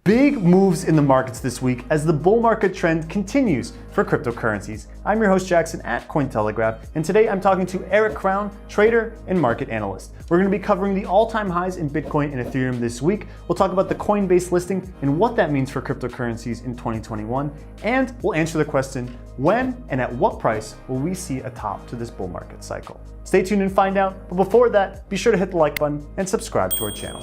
Big moves in the markets this week as the bull market trend continues for cryptocurrencies. I'm your host Jackson at Cointelegraph, and today I'm talking to Eric Crown, trader and market analyst. We're going to be covering the all-time highs in Bitcoin and Ethereum this week. We'll talk about the Coinbase listing and what that means for cryptocurrencies in 2021, and we'll answer the question, when and at what price will we see a top to this bull market cycle? Stay tuned and find out, but before that, be sure to hit the like button and subscribe to our channel.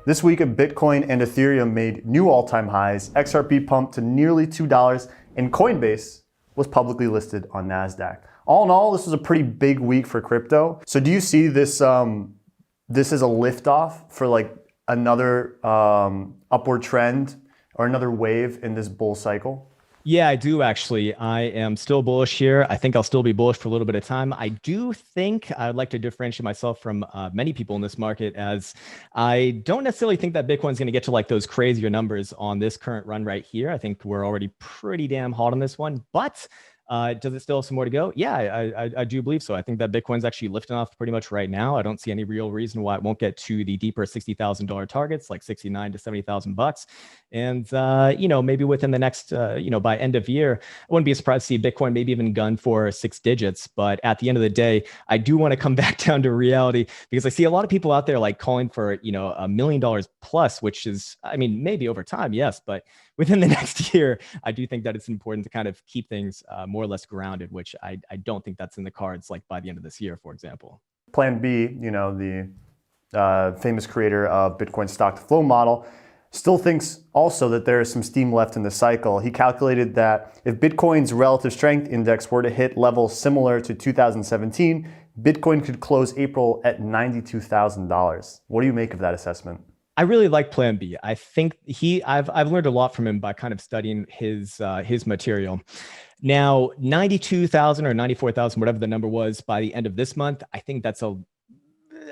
This week, Bitcoin and Ethereum made new all-time highs, XRP pumped to nearly $2, and Coinbase was publicly listed on NASDAQ. All in all, this was a pretty big week for crypto. So do you see this this as a liftoff for like another upward trend or another wave in this bull cycle? Yeah, I do actually. I am still bullish here. I think I'll still be bullish for a little bit of time. I do think I'd like to differentiate myself from many people in this market, as I don't necessarily think that Bitcoin's going to get to like those crazier numbers on this current run right here. I think we're already pretty damn hot on this one, but does it still have some more to go? Yeah, I do believe so. I think that Bitcoin's actually lifting off pretty much right now. I don't see any real reason why it won't get to the deeper $60,000 targets, like 69 to 70,000 bucks. And maybe within the next, by end of year, I wouldn't be surprised to see Bitcoin maybe even gun for 6 digits. But at the end of the day, I do want to come back down to reality, because I see a lot of people out there like calling for, $1 million plus, which is, I mean, maybe over time, yes, but within the next year, I do think that it's important to kind of keep things more or less grounded, which I don't think that's in the cards like by the end of this year, for example. PlanB, the famous creator of Bitcoin stock to flow model, still thinks also that there is some steam left in the cycle. He calculated that if Bitcoin's relative strength index were to hit levels similar to 2017, Bitcoin could close April at $92,000. What do you make of that assessment? I really like PlanB. I think I've learned a lot from him by kind of studying his material. Now, 92,000 or 94,000, whatever the number was by the end of this month, I think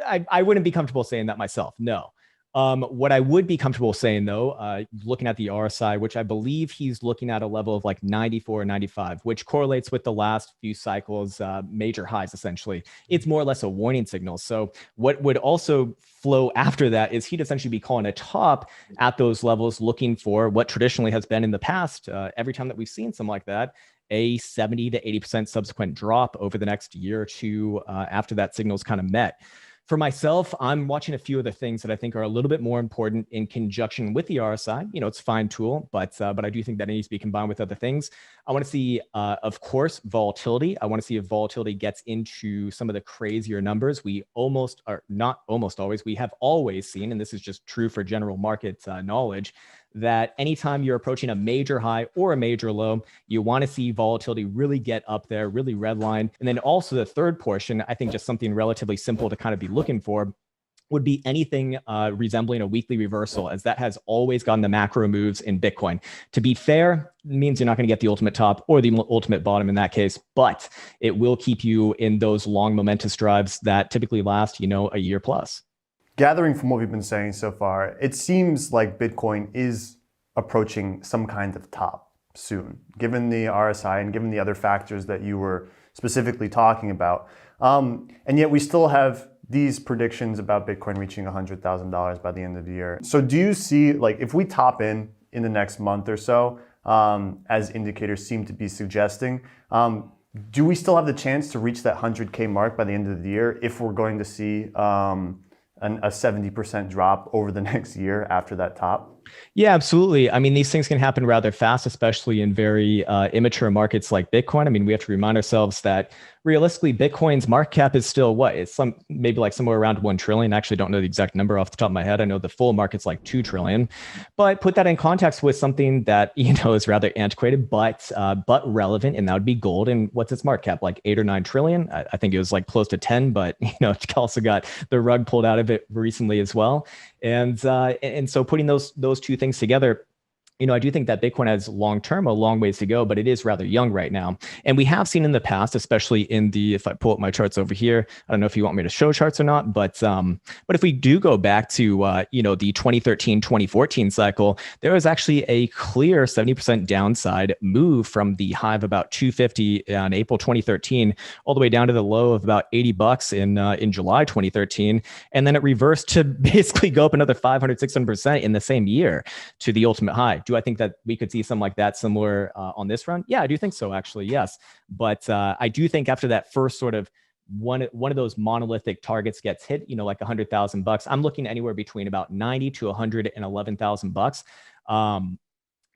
I wouldn't be comfortable saying that myself. No. What I would be comfortable saying though, looking at the RSI, which I believe he's looking at a level of like 94 or 95, which correlates with the last few cycles, major highs, essentially. It's more or less a warning signal. So what would also flow after that is he'd essentially be calling a top at those levels, looking for what traditionally has been in the past, every time that we've seen something like that, a 70 to 80% subsequent drop over the next year or two after that signal's kind of met. For myself, I'm watching a few of the things that I think are a little bit more important in conjunction with the RSI. It's a fine tool, but I do think that it needs to be combined with other things. I want to see, of course, volatility. I want to see if volatility gets into some of the crazier numbers. We have always seen, and this is just true for general market knowledge, that anytime you're approaching a major high or a major low, you want to see volatility really get up there, really redline. And then also the third portion, I think just something relatively simple to kind of be looking for would be anything resembling a weekly reversal, as that has always gotten the macro moves in Bitcoin. To be fair, it means you're not going to get the ultimate top or the ultimate bottom in that case, but it will keep you in those long momentous drives that typically last, a year plus. Gathering from what we've been saying so far, it seems like Bitcoin is approaching some kind of top soon, given the RSI and given the other factors that you were specifically talking about. And yet we still have these predictions about Bitcoin reaching $100,000 by the end of the year. So do you see, like, if we top in the next month or so, as indicators seem to be suggesting, do we still have the chance to reach that 100K mark by the end of the year if we're going to see a 70% drop over the next year after that top? Yeah, absolutely. I mean, these things can happen rather fast, especially in very immature markets like Bitcoin. I mean, we have to remind ourselves that realistically, Bitcoin's market cap is still what? It's maybe like somewhere around 1 trillion. I actually don't know the exact number off the top of my head. I know the full market's like 2 trillion. But put that in context with something that, is rather antiquated, but relevant, and that would be gold. And what's its market cap? Like 8 or 9 trillion? I think it was like close to 10, but it also got the rug pulled out of it recently as well. And so putting those two things together, I do think that Bitcoin has long-term a long ways to go, but it is rather young right now. And we have seen in the past, especially if I pull up my charts over here, I don't know if you want me to show charts or not, but if we do go back to, the 2013, 2014 cycle, there was actually a clear 70% downside move from the high of about 250 in April 2013, all the way down to the low of about $80 in July 2013. And then it reversed to basically go up another 500, 600% in the same year to the ultimate high. Do I think that we could see something like that similar on this run? Yeah, I do think so, actually, yes. But I do think after that first sort of one of those monolithic targets gets hit, like $100,000, I'm looking anywhere between about 90 to $111,000.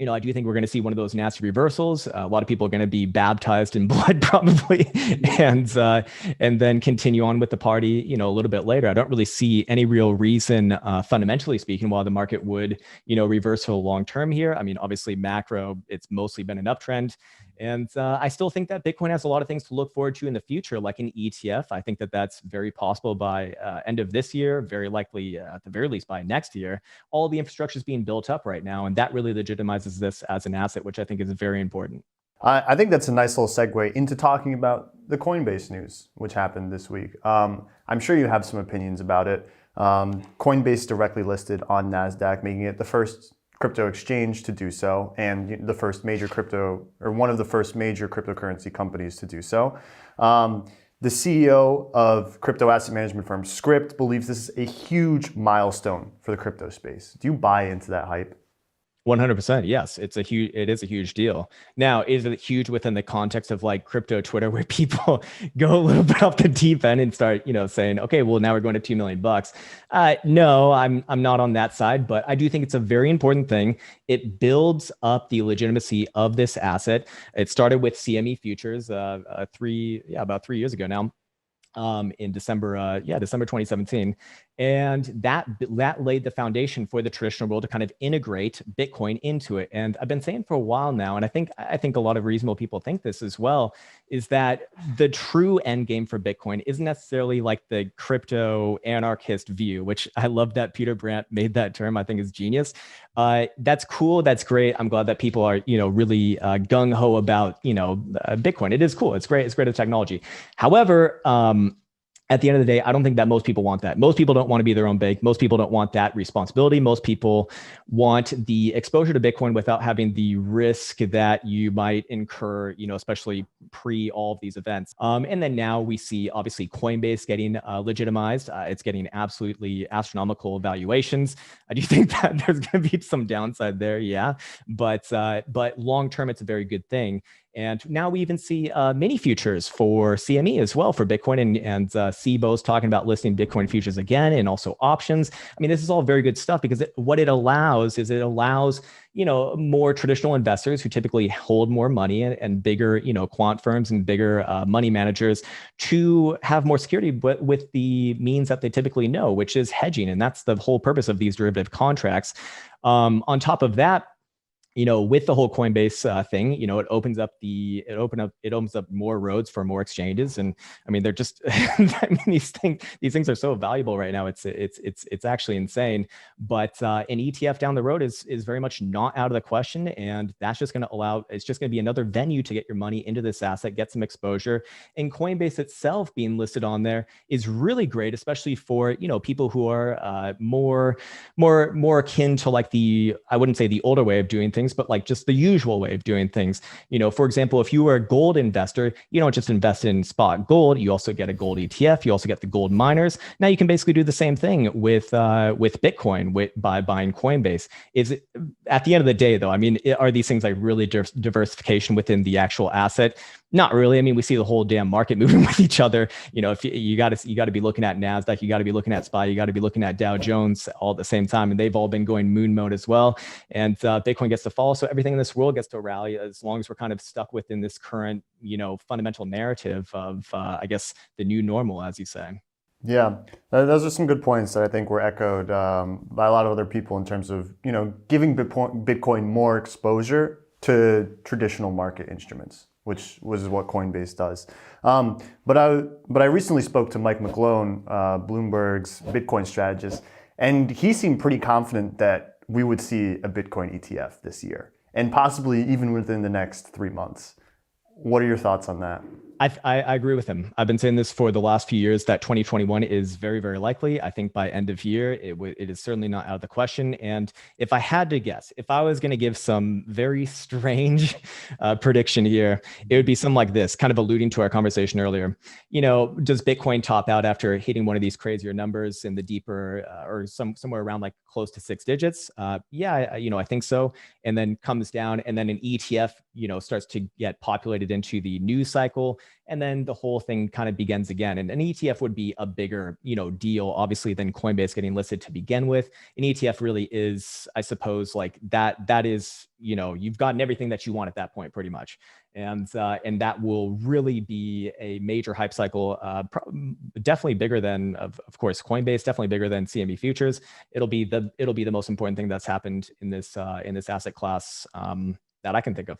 I do think we're going to see one of those nasty reversals. A lot of people are going to be baptized in blood probably, and then continue on with the party, a little bit later. I don't really see any real reason, fundamentally speaking, why the market would, reverse for the long term here. I mean, obviously macro, it's mostly been an uptrend. And I still think that Bitcoin has a lot of things to look forward to in the future, like an ETF. I think that that's very possible by end of this year, very likely at the very least by next year. All the infrastructure is being built up right now, and that really legitimizes this as an asset, which I think is very important. I think that's a nice little segue into talking about the Coinbase news, which happened this week. I'm sure you have some opinions about it. Coinbase directly listed on NASDAQ, making it the first crypto exchange to do so, and the first major crypto, or one of the first major cryptocurrency companies to do so. The CEO of crypto asset management firm Script believes this is a huge milestone for the crypto space. Do you buy into that hype? 100%. Yes, it is a huge deal. Now, is it huge within the context of like crypto Twitter, where people go a little bit off the deep end and start, saying, okay, well, now we're going to $2 million. No, I'm not on that side, but I do think it's a very important thing. It builds up the legitimacy of this asset. It started with CME futures about 3 years ago now. In December 2017. And that laid the foundation for the traditional world to kind of integrate Bitcoin into it. And I've been saying for a while now, and I think a lot of reasonable people think this as well, is that the true end game for Bitcoin isn't necessarily like the crypto anarchist view, which I love that Peter Brandt made that term. I think is genius. That's cool. That's great. I'm glad that people are, really gung ho about, Bitcoin. It is cool. It's great. It's great as technology. However, at the end of the day, I don't think that most people want that. Most people don't want to be their own bank. Most people don't want that responsibility. Most people want the exposure to Bitcoin without having the risk that you might incur, especially pre all of these events. And then now we see obviously Coinbase getting legitimized. It's getting absolutely astronomical valuations. I do think that there's going to be some downside there, yeah. But long term, it's a very good thing. And now we even see mini futures for CME as well for Bitcoin, and CBOE's talking about listing Bitcoin futures again, and also options. I mean, this is all very good stuff because what it allows more traditional investors who typically hold more money and bigger, quant firms and bigger money managers to have more security, but with the means that they typically know, which is hedging. And that's the whole purpose of these derivative contracts. On top of that, with the whole Coinbase thing, it opens up more roads for more exchanges. And I mean, they're just, these things are so valuable right now. It's actually insane. But an ETF down the road is very much not out of the question. And that's just going to it's just going to be another venue to get your money into this asset, get some exposure. And Coinbase itself being listed on there is really great, especially for, people who are more akin to like I wouldn't say the older way of doing things, but like just the usual way of doing things. For example, if you were a gold investor, you don't just invest in spot gold, you also get a gold ETF, you also get the gold miners. Now you can basically do the same thing with Bitcoin by buying Coinbase. At the end of the day though, I mean, are these things like really diversification within the actual asset? Not really. I mean, we see the whole damn market moving with each other. If you got to be looking at NASDAQ, you got to be looking at SPY, you got to be looking at Dow Jones all at the same time. And they've all been going moon mode as well. And Bitcoin gets to fall. So everything in this world gets to rally as long as we're kind of stuck within this current, fundamental narrative of, I guess, the new normal, as you say. Yeah, those are some good points that I think were echoed by a lot of other people in terms of, giving Bitcoin more exposure to traditional market instruments, which was what Coinbase does. But I recently spoke to Mike McGlone, Bloomberg's Bitcoin strategist, and he seemed pretty confident that we would see a Bitcoin ETF this year, and possibly even within the next 3 months. What are your thoughts on that? I agree with him. I've been saying this for the last few years that 2021 is very, very likely. I think by end of year, it is certainly not out of the question. And if I had to guess, if I was going to give some very strange prediction here, it would be something like this, kind of alluding to our conversation earlier. Does Bitcoin top out after hitting one of these crazier numbers in the deeper or somewhere around like close to 6 digits? Yeah, I think so. And then comes down, and then an ETF, starts to get populated into the news cycle. And then the whole thing kind of begins again. And an ETF would be a bigger, deal, obviously, than Coinbase getting listed to begin with. An ETF really is, I suppose, like that is, you've gotten everything that you want at that point, pretty much. And that will really be a major hype cycle, definitely bigger than, of course, Coinbase, definitely bigger than CME futures. It'll be the most important thing that's happened in this asset class that I can think of.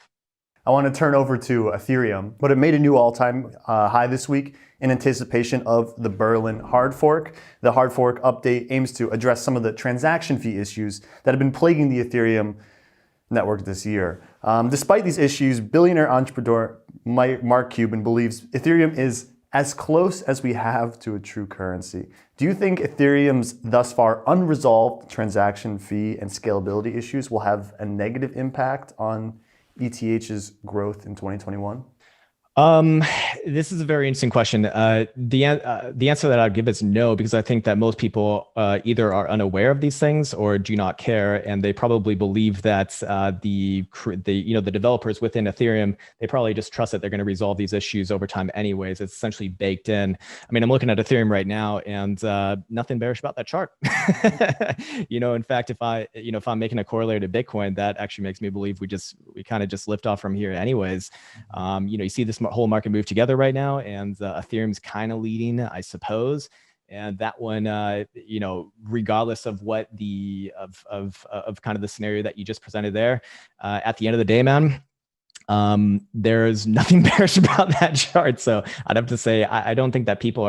I want to turn over to Ethereum, but it made a new all-time high this week in anticipation of the Berlin hard fork. The hard fork update aims to address some of the transaction fee issues that have been plaguing the Ethereum network this year. Despite these issues, billionaire entrepreneur Mark Cuban believes Ethereum is as close as we have to a true currency. Do you think Ethereum's thus far unresolved transaction fee and scalability issues will have a negative impact on ETH's growth in 2021? This is a very interesting question. The answer that I'd give is no, because I think that most people either are unaware of these things or do not care, and they probably believe that the developers within Ethereum, they probably just trust that they're going to resolve these issues over time anyways. It's essentially baked in. I mean, I'm looking at Ethereum right now, and nothing bearish about that chart. In fact, if I'm making a corollary to Bitcoin, that actually makes me believe we kind of just lift off from here anyways. You see this whole market move together right now, and Ethereum's kind of leading, I suppose. And that one, regardless of what of kind of the scenario that you just presented there, at the end of the day, man, there's nothing bearish about that chart. So I'd have to say I don't think that people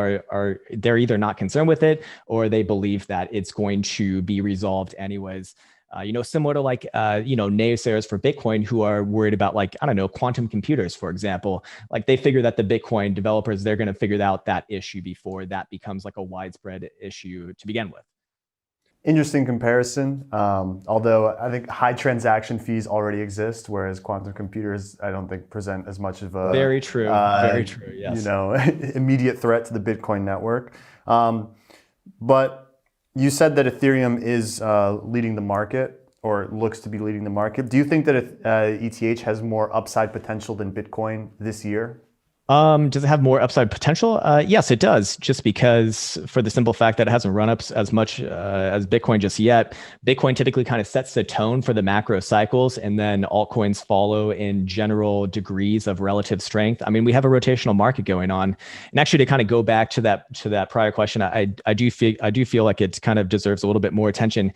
they're either not concerned with it or they believe that it's going to be resolved anyways. Similar to naysayers for Bitcoin who are worried about quantum computers, for example. Like they figure that the Bitcoin developers, they're going to figure out that issue before that becomes like a widespread issue to begin with. Interesting comparison. Although I think high transaction fees already exist, whereas quantum computers, I don't think present as much of a very true. Yes. Immediate threat to the Bitcoin network. But you said that Ethereum is leading the market, or looks to be leading the market. Do you think that ETH has more upside potential than Bitcoin this year? Does it have more upside potential? Yes, it does. Just because, for the simple fact that it hasn't run up as much as Bitcoin just yet. Bitcoin typically kind of sets the tone for the macro cycles, and then altcoins follow in general degrees of relative strength. I mean, we have a rotational market going on, and actually, to kind of go back to that prior question, I do feel like it kind of deserves a little bit more attention.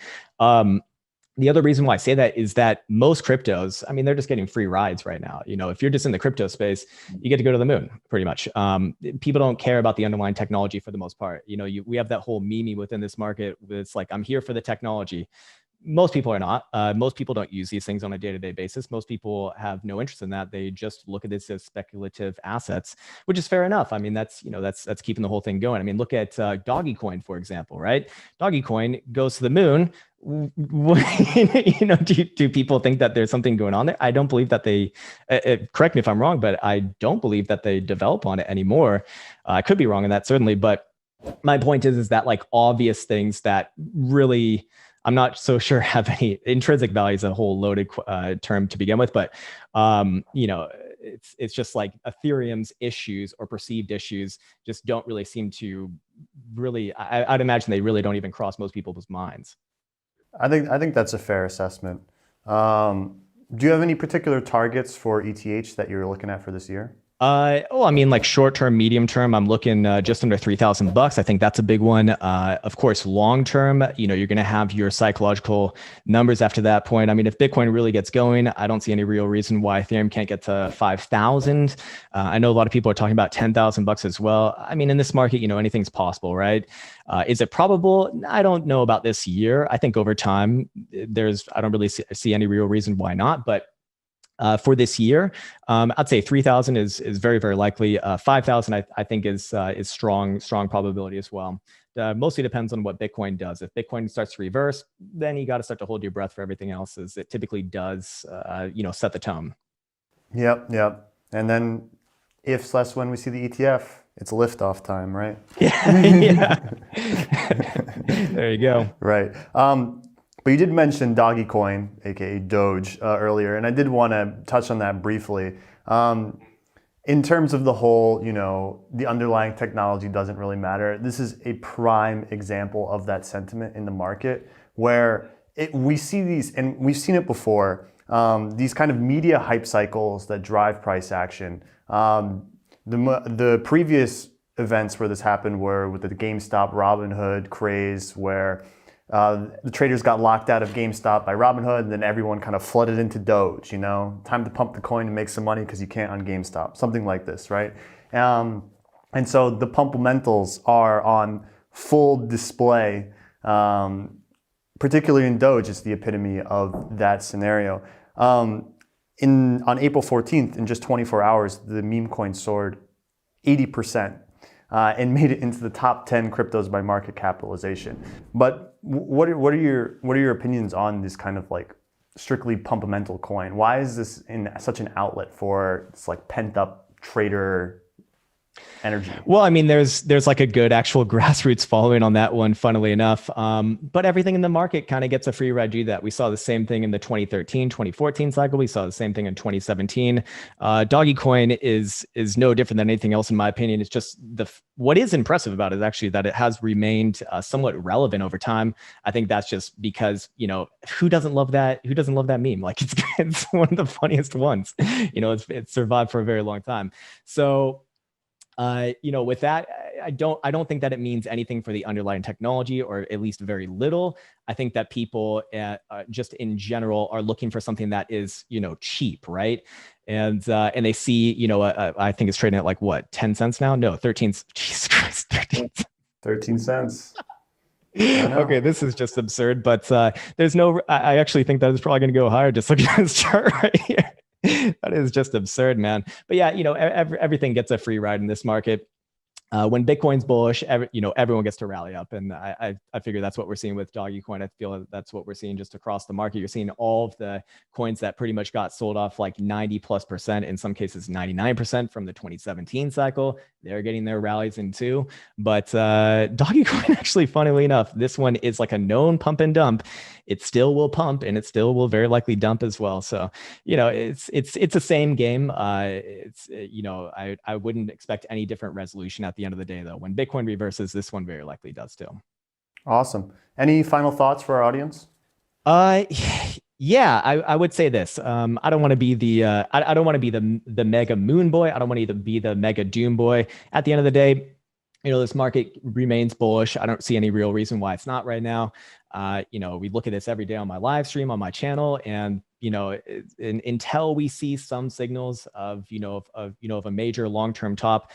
The other reason why I say that is that most cryptos, I mean, they're just getting free rides right now. If you're just in the crypto space, you get to go to the moon, pretty much. People don't care about the underlying technology for the most part. We have that whole meme within this market. It's like, I'm here for the technology. Most people are not. Most people don't use these things on a day-to-day basis. Most people have no interest in that. They just look at this as speculative assets, which is fair enough. I mean, that's keeping the whole thing going. I mean, look at Dogecoin, for example, right? Dogecoin goes to the moon. Do people think that there's something going on there? I don't believe that they, correct me if I'm wrong, but I don't believe that they develop on it anymore. I could be wrong in that, certainly. But my point is that like obvious things that really, I'm not so sure have any intrinsic value, is a whole loaded term to begin with, but it's just like Ethereum's issues or perceived issues just don't really seem to really. I'd imagine they really don't even cross most people's minds. I think that's a fair assessment. Do you have any particular targets for ETH that you're looking at for this year? Oh, I mean, like short term, medium term, I'm looking just under $3,000. I think that's a big one. Of course, long term, you're going to have your psychological numbers after that point. I mean, if Bitcoin really gets going, I don't see any real reason why Ethereum can't get to 5,000. I know a lot of people are talking about $10,000 as well. I mean, in this market, anything's possible, right? Is it probable? I don't know about this year. I think over time, I don't really see any real reason why not, but for this year, I'd say 3,000 is very, very likely. 5,000 I think is strong probability as well. Mostly depends on what Bitcoin does. If Bitcoin starts to reverse, then you got to start to hold your breath for everything else, as it typically does. Set the tone. Yep. And then if/when we see the ETF, it's liftoff time, right? Yeah. There you go. Right. But you did mention Dogecoin, aka Doge, earlier, and I did want to touch on that briefly. In terms of the whole, the underlying technology doesn't really matter. This is a prime example of that sentiment in the market, where we see these, and we've seen it before, these kind of media hype cycles that drive price action. The previous events where this happened were with the GameStop Robinhood craze, where the traders got locked out of GameStop by Robinhood, and then everyone kind of flooded into Doge, time to pump the coin and make some money because you can't on GameStop, something like this, right? And so the pumpamentals are on full display, particularly in Doge. It's the epitome of that scenario. On April 14th, in just 24 hours, the meme coin soared 80%. And made it into the top 10 cryptos by market capitalization. But what are your opinions on this kind of like strictly pumpamental coin? Why is this in such an outlet for this like pent up trader energy? Well, I mean, there's like a good actual grassroots following on that one, funnily enough. But everything in the market kind of gets a free ride. Do that. We saw the same thing in the 2013, 2014 cycle. We saw the same thing in 2017. Dogecoin is no different than anything else, in my opinion. It's just what is impressive about it is actually that it has remained somewhat relevant over time. I think that's just because, who doesn't love that? Who doesn't love that meme? Like it's one of the funniest ones. It's survived for a very long time. So, with that, I don't think that it means anything for the underlying technology, or at least very little. I think that people just in general are looking for something that is, cheap, right? And they see, I think it's trading at like what, 10 cents now? No, 13. Jesus Christ, 13. 13 cents. Okay, this is just absurd, but there's no, I actually think that is probably going to go higher. Just looking at this chart right here. That is just absurd, man. But yeah, everything gets a free ride in this market. When Bitcoin's bullish, everyone gets to rally up, and I figure that's what we're seeing with Dogecoin. I feel that's what we're seeing just across the market. You're seeing all of the coins that pretty much got sold off like 90+%, in some cases 99% from the 2017 cycle. They're getting their rallies in too. But Dogecoin, actually, funnily enough, this one is like a known pump and dump. It still will pump, and it still will very likely dump as well. So, it's the same game. I wouldn't expect any different resolution at the end of the day, though. When Bitcoin reverses, this one very likely does too. Awesome. Any final thoughts for our audience? Yeah, I would say this. I don't want to be I don't want to be the mega moon boy. I don't want to be the mega doom boy. At the end of the day, this market remains bullish. I don't see any real reason why it's not right now. We look at this every day on my live stream on my channel, and until we see some signals of a major long-term top,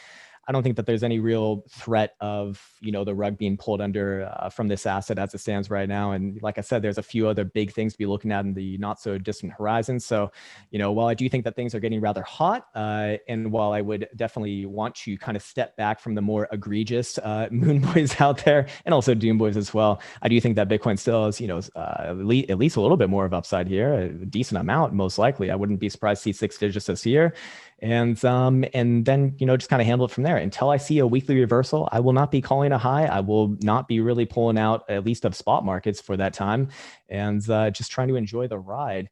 I don't think that there's any real threat of, the rug being pulled under from this asset as it stands right now. And like I said, there's a few other big things to be looking at in the not so distant horizon. So, while I do think that things are getting rather hot, and while I would definitely want to kind of step back from the more egregious moon boys out there, and also doom boys as well, I do think that Bitcoin still has, at least a little bit more of upside here, a decent amount, most likely. I wouldn't be surprised to see 6 digits this year. And then, just kind of handle it from there. Until I see a weekly reversal, I will not be calling a high. I will not be really pulling out, at least of spot markets for that time, and just trying to enjoy the ride.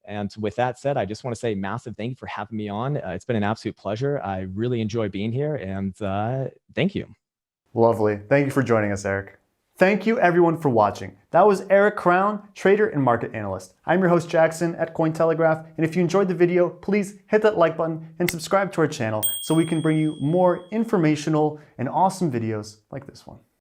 And with that said, I just want to say massive thank you for having me on. It's been an absolute pleasure. I really enjoy being here, and thank you. Lovely. Thank you for joining us, Eric. Thank you everyone for watching. That was Eric Crown, trader and market analyst. I'm your host Jackson at Cointelegraph, and if you enjoyed the video, please hit that like button and subscribe to our channel so we can bring you more informational and awesome videos like this one.